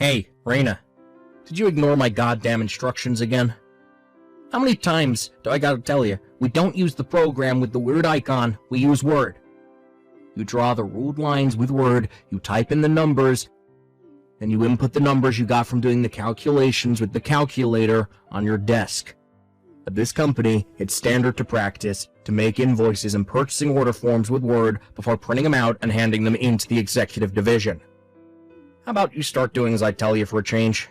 Hey, Raina, did you ignore my goddamn instructions again? How many times do I gotta tell you, we don't use the program with the weird icon, we use Word. You draw the ruled lines with Word, you type in the numbers, and you input the numbers you got from doing the calculations with the calculator on your desk. At this company, it's standard to practice to make invoices and purchasing order forms with Word before printing them out and handing them into the executive division. How about you start doing as I tell you for a change?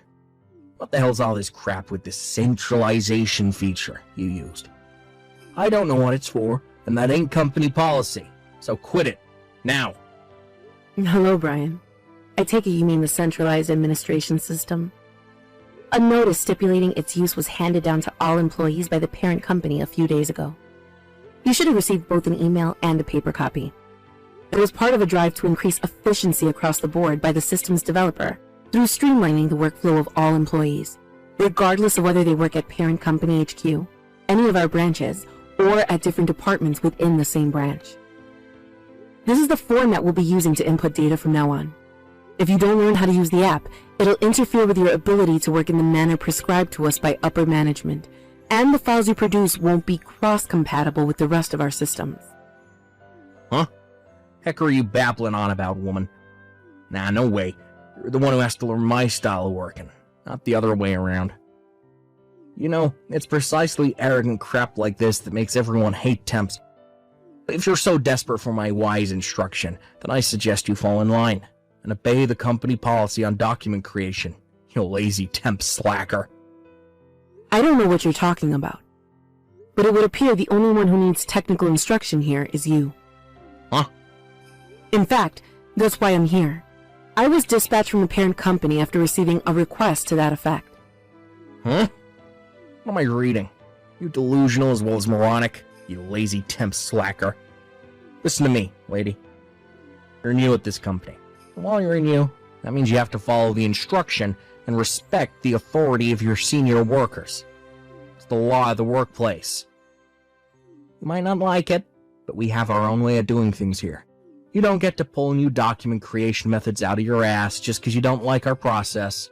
What the hell's all this crap with this centralization feature you used? I don't know what it's for, and that ain't company policy, so quit it, now. Hello, Brian. I take it you mean the centralized administration system. A notice stipulating its use was handed down to all employees by the parent company a few days ago. You should have received both an email and a paper copy. It was part of a drive to increase efficiency across the board by the system's developer through streamlining the workflow of all employees, regardless of whether they work at parent company HQ, any of our branches, or at different departments within the same branch. This is the format we'll be using to input data from now on. If you don't learn how to use the app, it'll interfere with your ability to work in the manner prescribed to us by upper management, and the files you produce won't be cross-compatible with the rest of our systems. Huh? Heck are you babbling on about, woman? Nah, no way. You're the one who has to learn my style of working, not the other way around. You know, it's precisely arrogant crap like this that makes everyone hate temps. If you're so desperate for my wise instruction, then I suggest you fall in line and obey the company policy on document creation, you lazy temp slacker. I don't know what you're talking about, but it would appear the only one who needs technical instruction here is you. Huh? In fact, that's why I'm here. I was dispatched from the parent company after receiving a request to that effect. Huh? What am I reading? You delusional as well as moronic, you lazy temp slacker. Listen to me, lady. You're new at this company. And while you're new, that means you have to follow the instruction and respect the authority of your senior workers. It's the law of the workplace. You might not like it, but we have our own way of doing things here. You don't get to pull new document creation methods out of your ass just because you don't like our process.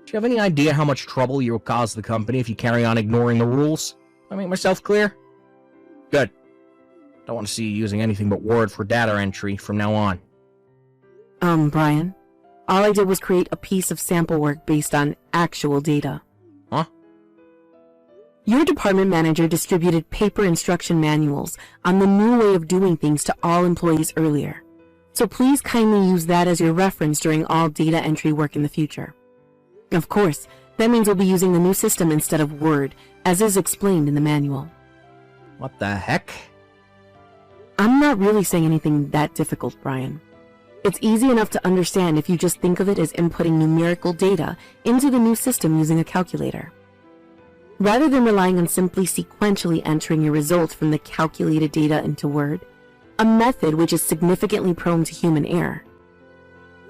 Do you have any idea how much trouble you'll cause the company if you carry on ignoring the rules? I make myself clear? Good. Don't want to see you using anything but Word for data entry from now on. Brian, all I did was create a piece of sample work based on actual data. Huh? Your department manager distributed paper instruction manuals on the new way of doing things to all employees earlier, so please kindly use that as your reference during all data entry work in the future. Of course, that means we'll be using the new system instead of Word, as is explained in the manual. What the heck? I'm not really saying anything that difficult, Brian. It's easy enough to understand if you just think of it as inputting numerical data into the new system using a calculator. Rather than relying on simply sequentially entering your results from the calculated data into Word, a method which is significantly prone to human error.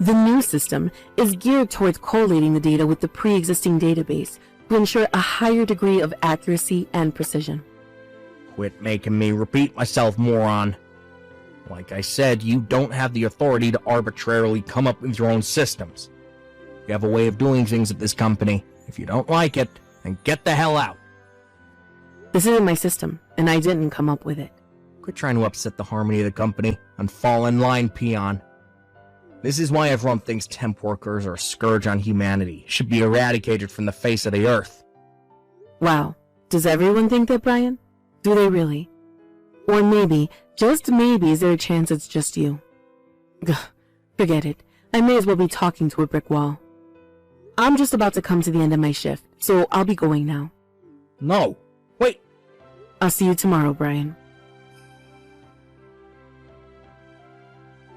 The new system is geared towards collating the data with the pre-existing database to ensure a higher degree of accuracy and precision. Quit making me repeat myself, moron. Like I said, you don't have the authority to arbitrarily come up with your own systems. You have a way of doing things at this company. If you don't like it, then get the hell out. This isn't my system, and I didn't come up with it. Quit trying to upset the harmony of the company and fall in line, peon. This is why everyone thinks temp workers are a scourge on humanity, should be eradicated from the face of the earth. Wow, does everyone think that, Brian? Do they really? Or maybe, just maybe, is there a chance it's just you? Gah, forget it. I may as well be talking to a brick wall. I'm just about to come to the end of my shift, so I'll be going now. No, wait. I'll see you tomorrow, Brian.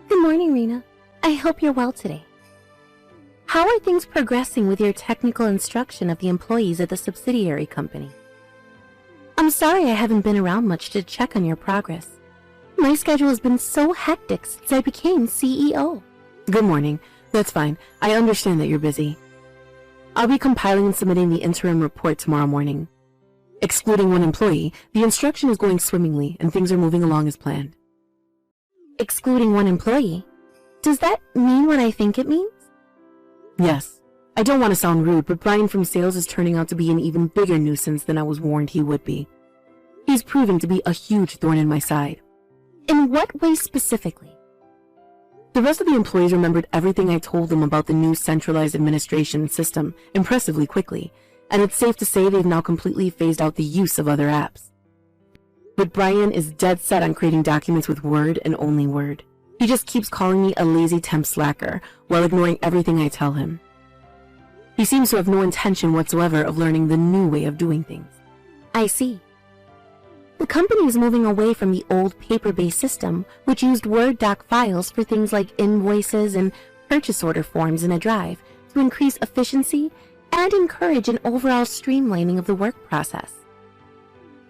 Good morning, Rena. I hope you're well today. How are things progressing with your technical instruction of the employees at the subsidiary company? I'm sorry I haven't been around much to check on your progress. My schedule has been so hectic since I became CEO. Good morning. That's fine. I understand that you're busy. I'll be compiling and submitting the interim report tomorrow morning. Excluding one employee, the instruction is going swimmingly and things are moving along as planned. Excluding one employee? Does that mean what I think it means? Yes. I don't want to sound rude, but Brian from sales is turning out to be an even bigger nuisance than I was warned he would be. He's proving to be a huge thorn in my side. In what way specifically? The rest of the employees remembered everything I told them about the new centralized administration system impressively quickly, and it's safe to say they've now completely phased out the use of other apps. But Brian is dead set on creating documents with Word and only Word. He just keeps calling me a lazy temp slacker while ignoring everything I tell him. He seems to have no intention whatsoever of learning the new way of doing things. I see. The company is moving away from the old paper-based system, which used Word doc files for things like invoices and purchase order forms in a drive to increase efficiency and encourage an overall streamlining of the work process.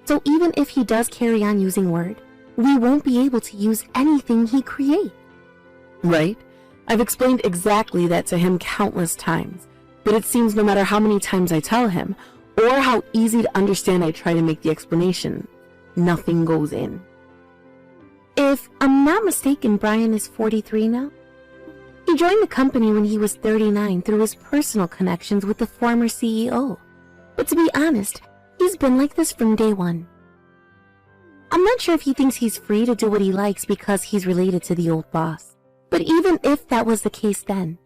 So even if he does carry on using Word, we won't be able to use anything he creates. Right? I've explained exactly that to him countless times, but it seems no matter how many times I tell him, or how easy to understand I try to make the explanation, nothing goes in. If I'm not mistaken, Brian is 43 now. He joined the company when he was 39 through his personal connections with the former CEO. But to be honest, he's been like this from day one. I'm not sure if he thinks he's free to do what he likes because he's related to the old boss. But even if that was the case then,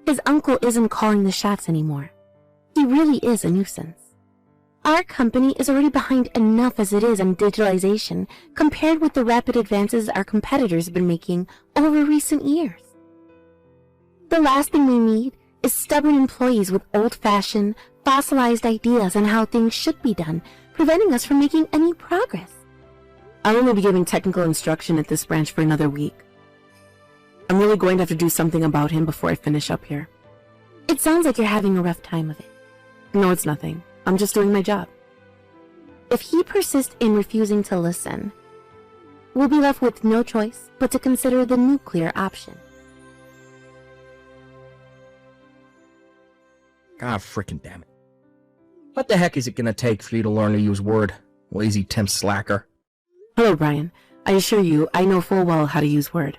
his uncle isn't calling the shots anymore. He really is a nuisance. Our company is already behind enough as it is on digitalization compared with the rapid advances our competitors have been making over recent years. The last thing we need is stubborn employees with old-fashioned, fossilized ideas on how things should be done, preventing us from making any progress. I'll only be giving technical instruction at this branch for another week. I'm really going to have to do something about him before I finish up here. It sounds like you're having a rough time of it. No, it's nothing. I'm just doing my job. If he persists in refusing to listen, we'll be left with no choice but to consider the nuclear option. God frickin' damn it. What the heck is it gonna take for you to learn to use Word, lazy temp slacker? Hello, Brian. I assure you, I know full well how to use Word.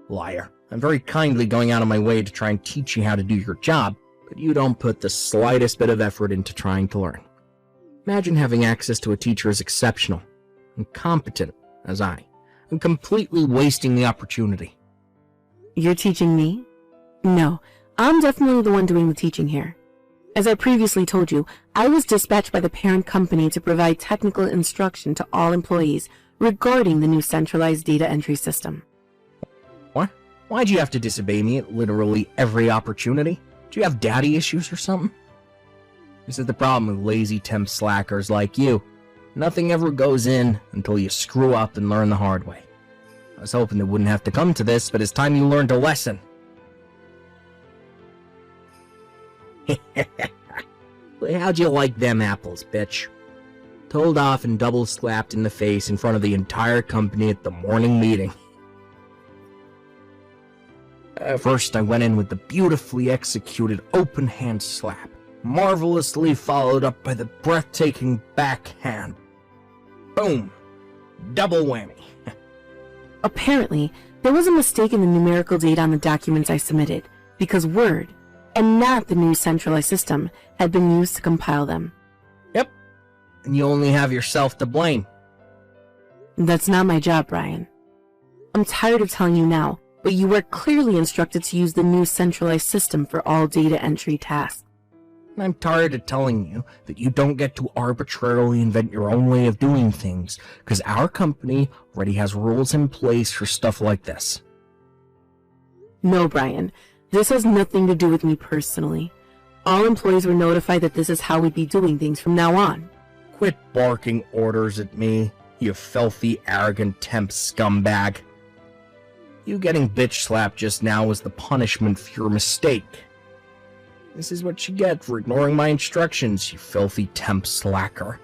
Liar. I'm very kindly going out of my way to try and teach you how to do your job, but you don't put the slightest bit of effort into trying to learn. Imagine having access to a teacher as exceptional and competent as I, and completely wasting the opportunity. You're teaching me? No, I'm definitely the one doing the teaching here. As I previously told you, I was dispatched by the parent company to provide technical instruction to all employees regarding the new centralized data entry system. What? Why'd you have to disobey me at literally every opportunity? Do you have daddy issues or something? This is the problem with lazy temp slackers like you. Nothing ever goes in until you screw up and learn the hard way. I was hoping it wouldn't have to come to this, but it's time you learned a lesson. How'd you like them apples, bitch? Told off and double slapped in the face in front of the entire company at the morning meeting. First, I went in with the beautifully executed open hand slap, marvelously followed up by the breathtaking backhand. Boom! Double whammy. Apparently, there was a mistake in the numerical data on the documents I submitted, because Word, and not the new centralized system, had been used to compile them. Yep. And you only have yourself to blame. That's not my job, Brian. I'm tired of telling you now, but you were clearly instructed to use the new centralized system for all data entry tasks. I'm tired of telling you that you don't get to arbitrarily invent your own way of doing things, because our company already has rules in place for stuff like this. No, Brian. This has nothing to do with me personally. All employees were notified that this is how we'd be doing things from now on. Quit barking orders at me, you filthy, arrogant temp scumbag. You getting bitch slapped just now was the punishment for your mistake. This is what you get for ignoring my instructions, you filthy temp slacker.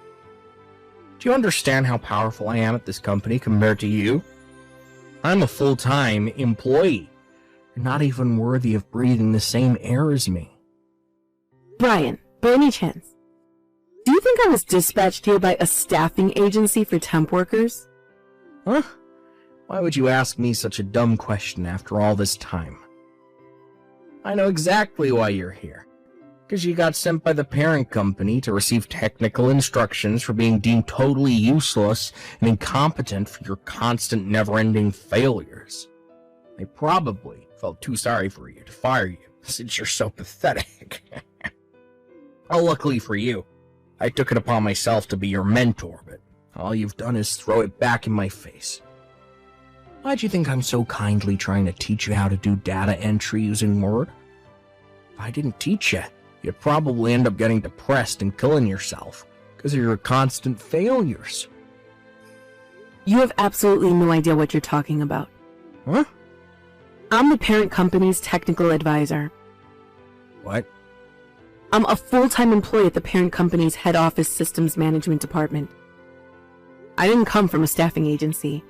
Do you understand how powerful I am at this company compared to you? I'm a full-time employee. You're not even worthy of breathing the same air as me. Brian, by any chance, do you think I was dispatched here by a staffing agency for temp workers? Huh? Why would you ask me such a dumb question after all this time? I know exactly why you're here. Because you got sent by the parent company to receive technical instructions for being deemed totally useless and incompetent for your constant never-ending failures. They probably felt too sorry for you to fire you, since you're so pathetic. Well, luckily for you, I took it upon myself to be your mentor, but all you've done is throw it back in my face. Why'd you think I'm so kindly trying to teach you how to do data entry using Word? If I didn't teach you, you'd probably end up getting depressed and killing yourself because of your constant failures. You have absolutely no idea what you're talking about. Huh? I'm the parent company's technical advisor. What? I'm a full-time employee at the parent company's head office systems management department. I didn't come from a staffing agency.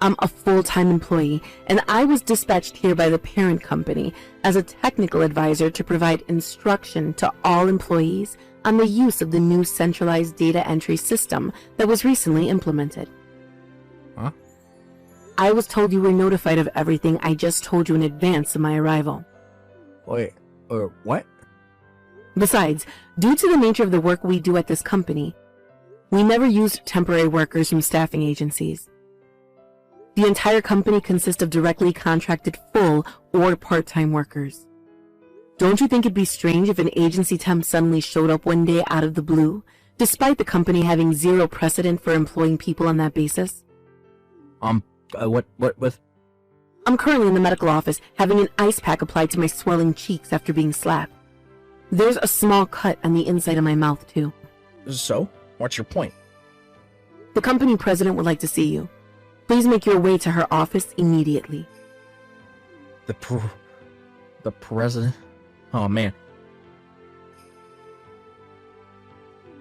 I'm a full-time employee, and I was dispatched here by the parent company as a technical advisor to provide instruction to all employees on the use of the new centralized data entry system that was recently implemented. Huh? I was told you were notified of everything I just told you in advance of my arrival. Wait, what? Besides, due to the nature of the work we do at this company, we never use temporary workers from staffing agencies. The entire company consists of directly contracted full or part-time workers. Don't you think it'd be strange if an agency temp suddenly showed up one day out of the blue, despite the company having zero precedent for employing people on that basis? What with? I'm currently in the medical office having an ice pack applied to my swelling cheeks after being slapped. There's a small cut on the inside of my mouth, too. So? What's your point? The company president would like to see you. Please make your way to her office immediately. The president? Oh, man.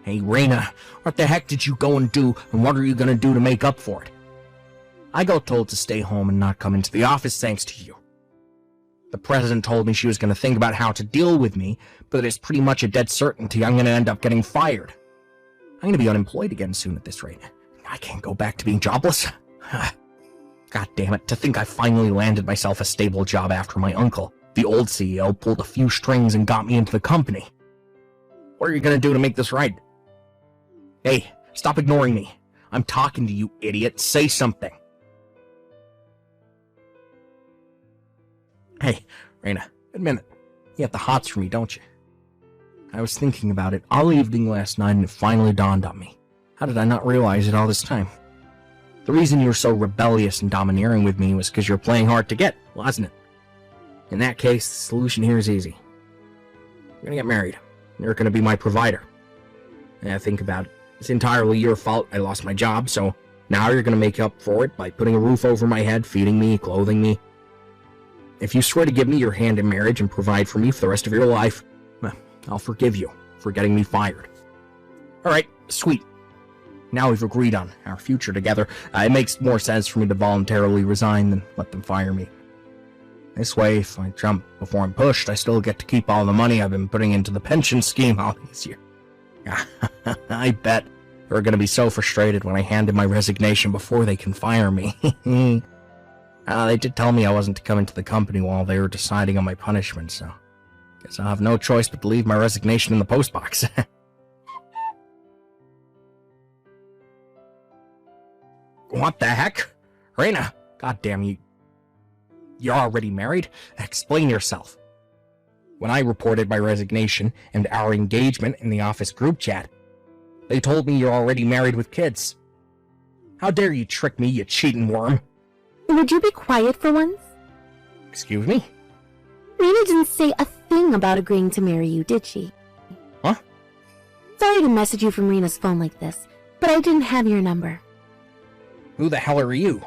Hey, Raina, what the heck did you go and do, and what are you gonna do to make up for it? I got told to stay home and not come into the office thanks to you. The president told me she was gonna think about how to deal with me, but it's pretty much a dead certainty I'm gonna end up getting fired. I'm gonna be unemployed again soon at this rate. I can't go back to being jobless. God damn it, to think I finally landed myself a stable job after my uncle, the old CEO, pulled a few strings and got me into the company. What are you gonna do to make this right? Hey, stop ignoring me. I'm talking to you, idiot. Say something. Hey, Raina, admit it. You have the hots for me, don't you? I was thinking about it all evening last night and it finally dawned on me. How did I not realize it all this time? The reason you were so rebellious and domineering with me was because you were playing hard to get, wasn't it? In that case, the solution here is easy. You're gonna get married. You're gonna be my provider. Yeah, think about it. It's entirely your fault I lost my job, so now you're gonna make up for it by putting a roof over my head, feeding me, clothing me. If you swear to give me your hand in marriage and provide for me for the rest of your life, well, I'll forgive you for getting me fired. Alright, sweet. Now we've agreed on our future together. It makes more sense for me to voluntarily resign than let them fire me. This way, if I jump before I'm pushed, I still get to keep all the money I've been putting into the pension scheme all these years. I bet they're going to be so frustrated when I hand in my resignation before they can fire me. They did tell me I wasn't to come into the company while they were deciding on my punishment, so guess I'll have no choice but to leave my resignation in the postbox. What the heck? Raina, goddamn you. You're already married? Explain yourself. When I reported my resignation and our engagement in the office group chat, they told me you're already married with kids. How dare you trick me, you cheating worm? Would you be quiet for once? Excuse me? Rena didn't say a thing about agreeing to marry you, did she? Huh? Sorry to message you from Rena's phone like this, but I didn't have your number. Who the hell are you?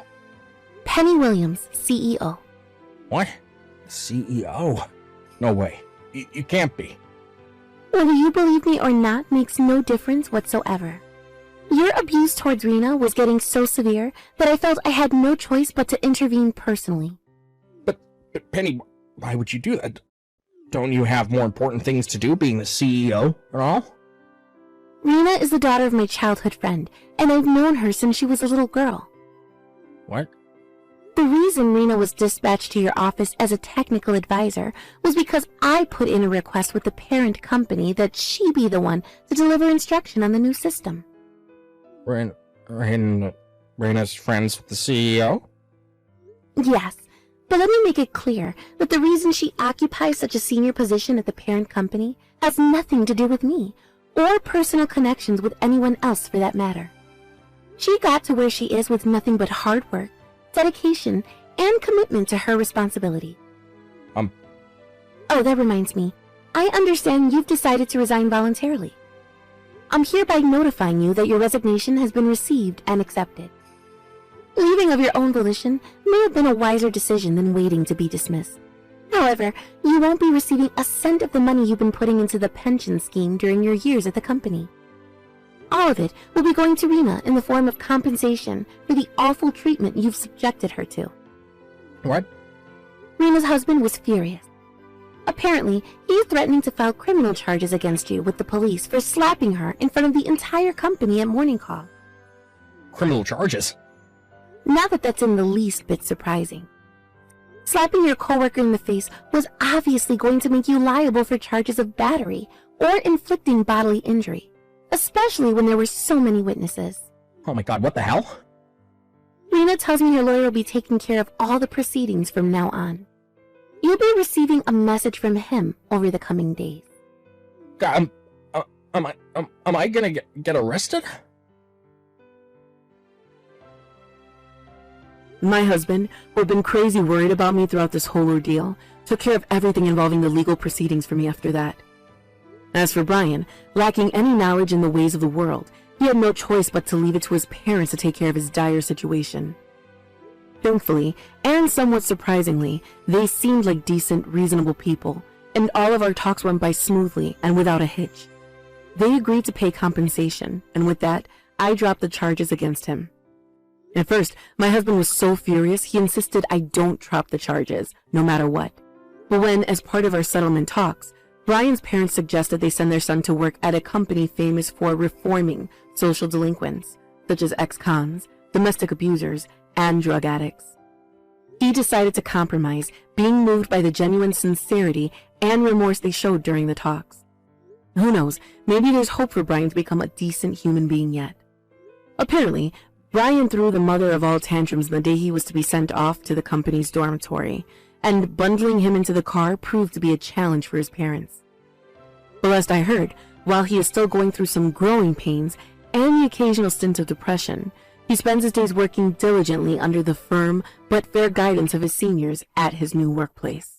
Penny Williams, CEO. What? CEO? No way. You can't be. Whether you believe me or not makes no difference whatsoever. Your abuse towards Rena was getting so severe that I felt I had no choice but to intervene personally. But Penny, why would you do that? Don't you have more important things to do being the CEO and all? Rena is the daughter of my childhood friend, and I've known her since she was a little girl. What? The reason Rena was dispatched to your office as a technical advisor was because I put in a request with the parent company that she be the one to deliver instruction on the new system. Rena's friends with the CEO? Yes, but let me make it clear that the reason she occupies such a senior position at the parent company has nothing to do with me, or personal connections with anyone else for that matter. She got to where she is with nothing but hard work, dedication, and commitment to her responsibility. Oh, that reminds me. I understand you've decided to resign voluntarily. I'm hereby notifying you that your resignation has been received and accepted. Leaving of your own volition may have been a wiser decision than waiting to be dismissed. However, you won't be receiving a cent of the money you've been putting into the pension scheme during your years at the company. All of it will be going to Rena in the form of compensation for the awful treatment you've subjected her to. What? Rena's husband was furious. Apparently, he's threatening to file criminal charges against you with the police for slapping her in front of the entire company at morning call. Criminal charges? Not that that's in the least bit surprising. Slapping your coworker in the face was obviously going to make you liable for charges of battery or inflicting bodily injury, especially when there were so many witnesses. Oh my god, what the hell? Rena tells me your lawyer will be taking care of all the proceedings from now on. You'll be receiving a message from him over the coming days. God, am I gonna get arrested? My husband, who had been crazy worried about me throughout this whole ordeal, took care of everything involving the legal proceedings for me after that. As for Brian, lacking any knowledge in the ways of the world, he had no choice but to leave it to his parents to take care of his dire situation. Thankfully, and somewhat surprisingly, they seemed like decent, reasonable people, and all of our talks went by smoothly and without a hitch. They agreed to pay compensation, and with that, I dropped the charges against him. At first, my husband was so furious he insisted I don't drop the charges, no matter what. But when, as part of our settlement talks, Brian's parents suggested they send their son to work at a company famous for reforming social delinquents, such as ex-cons, domestic abusers, and drug addicts. He decided to compromise, being moved by the genuine sincerity and remorse they showed during the talks. Who knows, maybe there's hope for Brian to become a decent human being yet. Apparently, Brian threw the mother of all tantrums the day he was to be sent off to the company's dormitory, and bundling him into the car proved to be a challenge for his parents. But last I heard, while he is still going through some growing pains and the occasional stint of depression, he spends his days working diligently under the firm but fair guidance of his seniors at his new workplace.